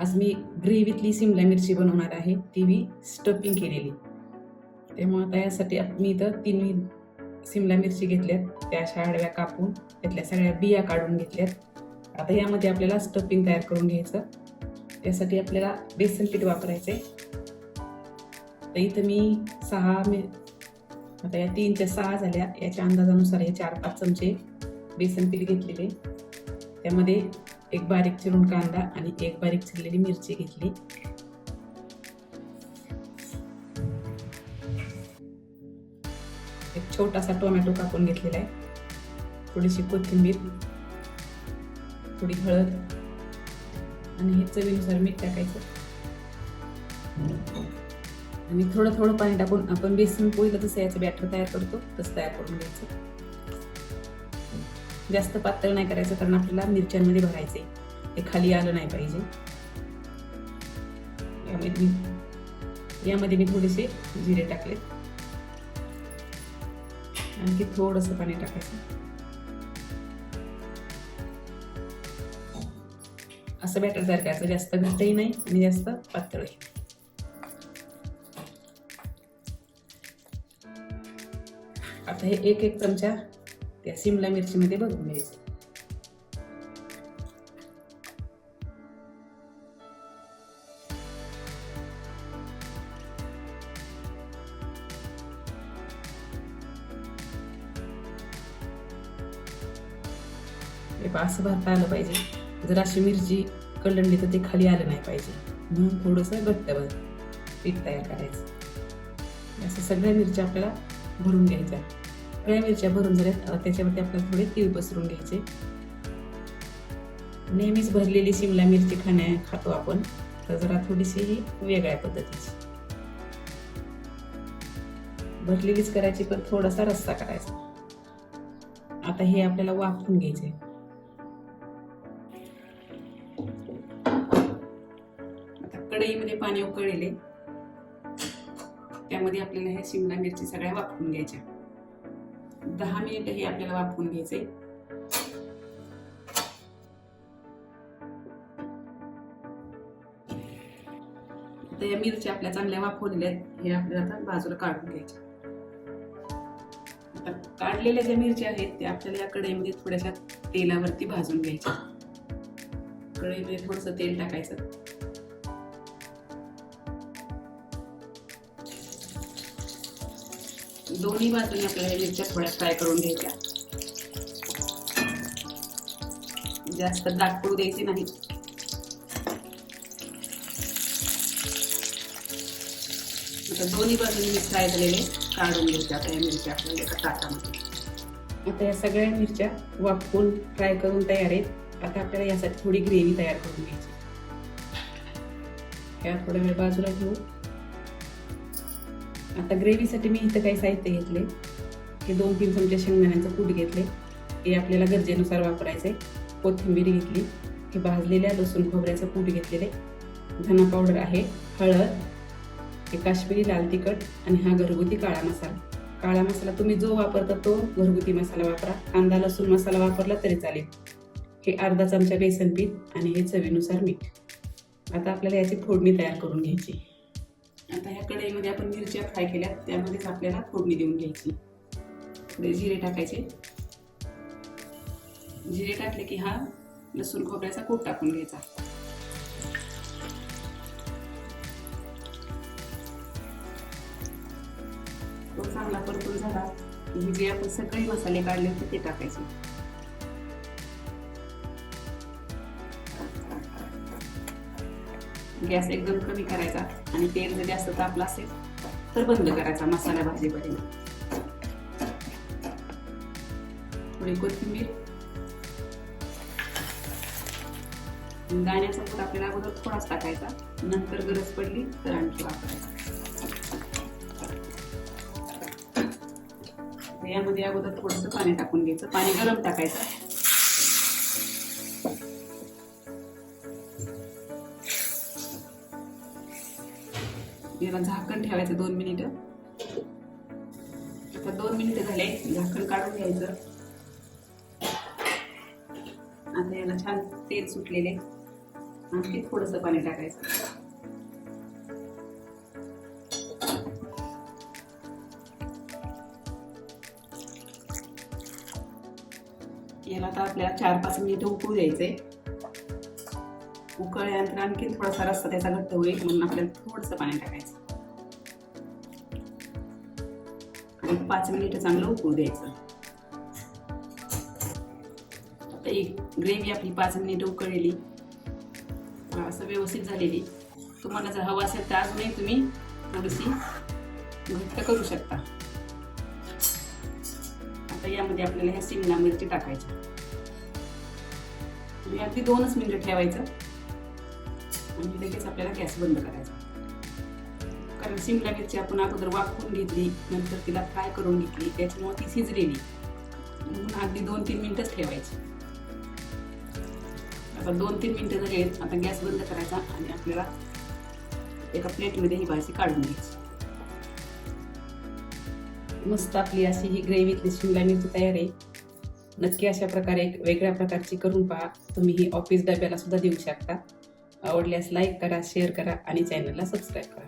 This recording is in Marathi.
आज मी ग्रेव्हीतली शिमला मिरची बनवणार आहे, ती मी स्टफिंग केलेली. त्यामुळे आता यासाठी मी इथं 3 शिमला मिरची घेतल्यात, त्या अशा आडव्या कापून त्यातल्या सगळ्या बिया काढून घेतल्यात. आता यामध्ये आपल्याला स्टफिंग तयार करून घ्यायचं. त्यासाठी आपल्याला बेसन पीठ वापरायचे. तर इथं मी आता या 3 ते 6 झाल्या, याच्या अंदाजानुसार हे 4-5 चमचे बेसन पीठ घेतलेले. त्यामध्ये एक बारीक चिरून कांदा आणि एक बारीक चिरलेली मिरची घेतली. एक छोटासा टोमॅटो कापून घेतलेला आहे. थोडीशी कोथिंबीर, थोडी हळद आणि हे चवीनुसार मीठ टाकायचं. आणि थोडं थोडं पाणी टाकून आपण बेसन पोळीला जसं याचं बॅटर तयार करतो तसं तयार करून घ्यायचं. जास्त पातळ नाही करायचं, कारण आपल्याला मिरच्यांमध्ये भरायचे, ते खाली आलं नाही पाहिजे. यामध्ये मी थोडेसे जिरे टाकले. आणखी थोडंसं पाणी टाकायचं. असं बॅटर तयार करायचं, जास्त घट्टही नाही आणि जास्त पातळही. आता हे एक चमचा त्या शिमला मिरचीमध्ये भरून घ्यायचं. असं भरता आलं पाहिजे. जर अशी मिरची कलंडी तर ते खाली आलं नाही पाहिजे, म्हणून थोडंसं घट्ट पीठ तयार करायचं. असं सगळ्या मिरच्या आपल्याला भरून घ्यायच्या. सगळ्या मिरच्या भरून झाल्यात, त्याच्यावरती आपल्याला थोडे तीळ पसरून घ्यायचे. नेहमीच भरलेली शिमला मिरची खातो आपण, तर जरा थोडीशी ही वेगळ्या पद्धतीची भरलेलीच करायची, पण थोडासा रस्सा करायचा. आता हे आपल्याला वाफवून घ्यायचे. आता कढईमध्ये पाणी उकळलेले, त्यामध्ये आपल्याला ह्या शिमला मिरची सगळ्या वाफवून घ्यायच्या. 10 मिनिट हे आपल्याला वाफवून घ्यायचे. आता या मिरच्या आपल्या चांगल्या वाफवलेल्या आहेत, हे आपल्याला आता बाजूला काढून घ्यायच्या. आता काढलेल्या ज्या मिरच्या आहेत त्या आपल्याला या कढईमध्ये थोड्याशा तेलावरती भाजून घ्यायच्या. कढईमध्ये थोडंसं तेल टाकायचं. दोन्ही बाजूने आपल्याला मिरच्या थोड्या फ्राय करून घ्यायच्या. जास्त दाट पडू द्यायची नाही. आता दोन्ही बाजूने फ्राय झालेले काढून घ्यायच्या. आता या मिरच्या आपल्याला एका ताटामध्ये. आता या सगळ्या मिरच्या वाफवून फ्राय करून तयार आहेत. आता आपल्याला यासाठी थोडी ग्रेव्ही तयार करून घ्यायची. या थोड्या वेळ बाजूला घेऊ. आता ग्रेव्हीसाठी मी इथं काही साहित्य घेतले, हे 2-3 चमचे शेंगदाण्याचं कूट घेतले, हे आपल्याला गरजेनुसार वापरायचे. कोथिंबीर घेतली, हे भाजलेल्या लसूण खोबऱ्याचं कूट घेतलेले, धना पावडर आहे, हळद, हे काश्मीरी लाल तिखट आणि हा घरगुती काळा मसाला. काळा मसाला तुम्ही जो वापरता तो घरगुती मसाला वापरा. कांदा लसूण मसाला वापरला तरी चालेल. हे अर्धा चमचा बेसन पीठ आणि हे चवीनुसार मीठ. आता आपल्याला याची फोडणी तयार करून घ्यायची. आता ह्या कढईमध्ये आपण मिरच्या फ्राय केल्या, त्यामध्येच आपल्याला फोडणी देऊन घ्यायची. थोडे जिरे टाकायचे. जिरे टाकले की हा लसूण खोबऱ्याचा कूट टाकून घ्यायचा. तो चांगला परतून झाला की जे आपण सगळे मसाले काढले होते ते टाकायचे. गॅस एकदम कमी करायचा आणि तेल जर जास्त तापलं असेल तर बंद करायचा मसाला भाजीपर्यंत. थोडी कोथिंबीर, दाण्याचा कूट आपल्याला अगोदर थोडाच टाकायचा, नंतर गरज पडली तर आणखी वापरायचा. यामध्ये अगोदर थोडंसं पाणी टाकून घ्यायचं. पाणी गरम टाकायचं. याला झाकण ठेवायचं 2 मिनिटं. आता 2 मिनिटं झाले, झाकण काढून घ्यायचं. आता याला छान तेल सुटलेले. आणखी थोडंसं पाणी टाकायचं. याला आता आपल्याला 4-5 मिनिटं उकळू द्यायचंय. उकळल्यानंतर आणखी थोडासा रस्सा त्याचा घट्ट होईल म्हणून आपल्याला थोडंसं पाणी टाकायचं आणि 5 मिनिटं चांगलं उकळू द्यायचं. आता ही ग्रेव्ही आपली 5 मिनिटं उकळलेली असं व्यवस्थित झालेली. तुम्हाला जर हवं असेल तर अजूनही तुम्ही थोडीशी घट्ट करू शकता. आता यामध्ये आपल्याला ह्या शिमला मिरची टाकायच्या आणि अगदी 2च मिनिटं ठेवायचं आणि लगेच आपल्याला गॅस बंद करायचा. कारण शिमला मिरची आपण अगोदर वाफवून घेतली, नंतर तिला फ्राय करून घेतली, त्याच्यामुळे ती शिजलेली म्हणून अगदी 2-3 मिनिटच ठेवायची. आता 2-3 मिनिटं झाली. आता गॅस बंद करायचा आणि आपल्याला एका प्लेटमध्ये ही भाजी काढून घ्यायची. मस्त आपली अशी ही ग्रेव्हीतली शिमला मिरची तयार आहे. नक्की अशा प्रकारे एक वेगळ्या प्रकारची करून पहा. तुम्ही ही ऑफिस डब्याला सुद्धा देऊ शकता. आवडल्यास लाईक करा, शेअर करा आणि चॅनलला सबस्क्राईब करा.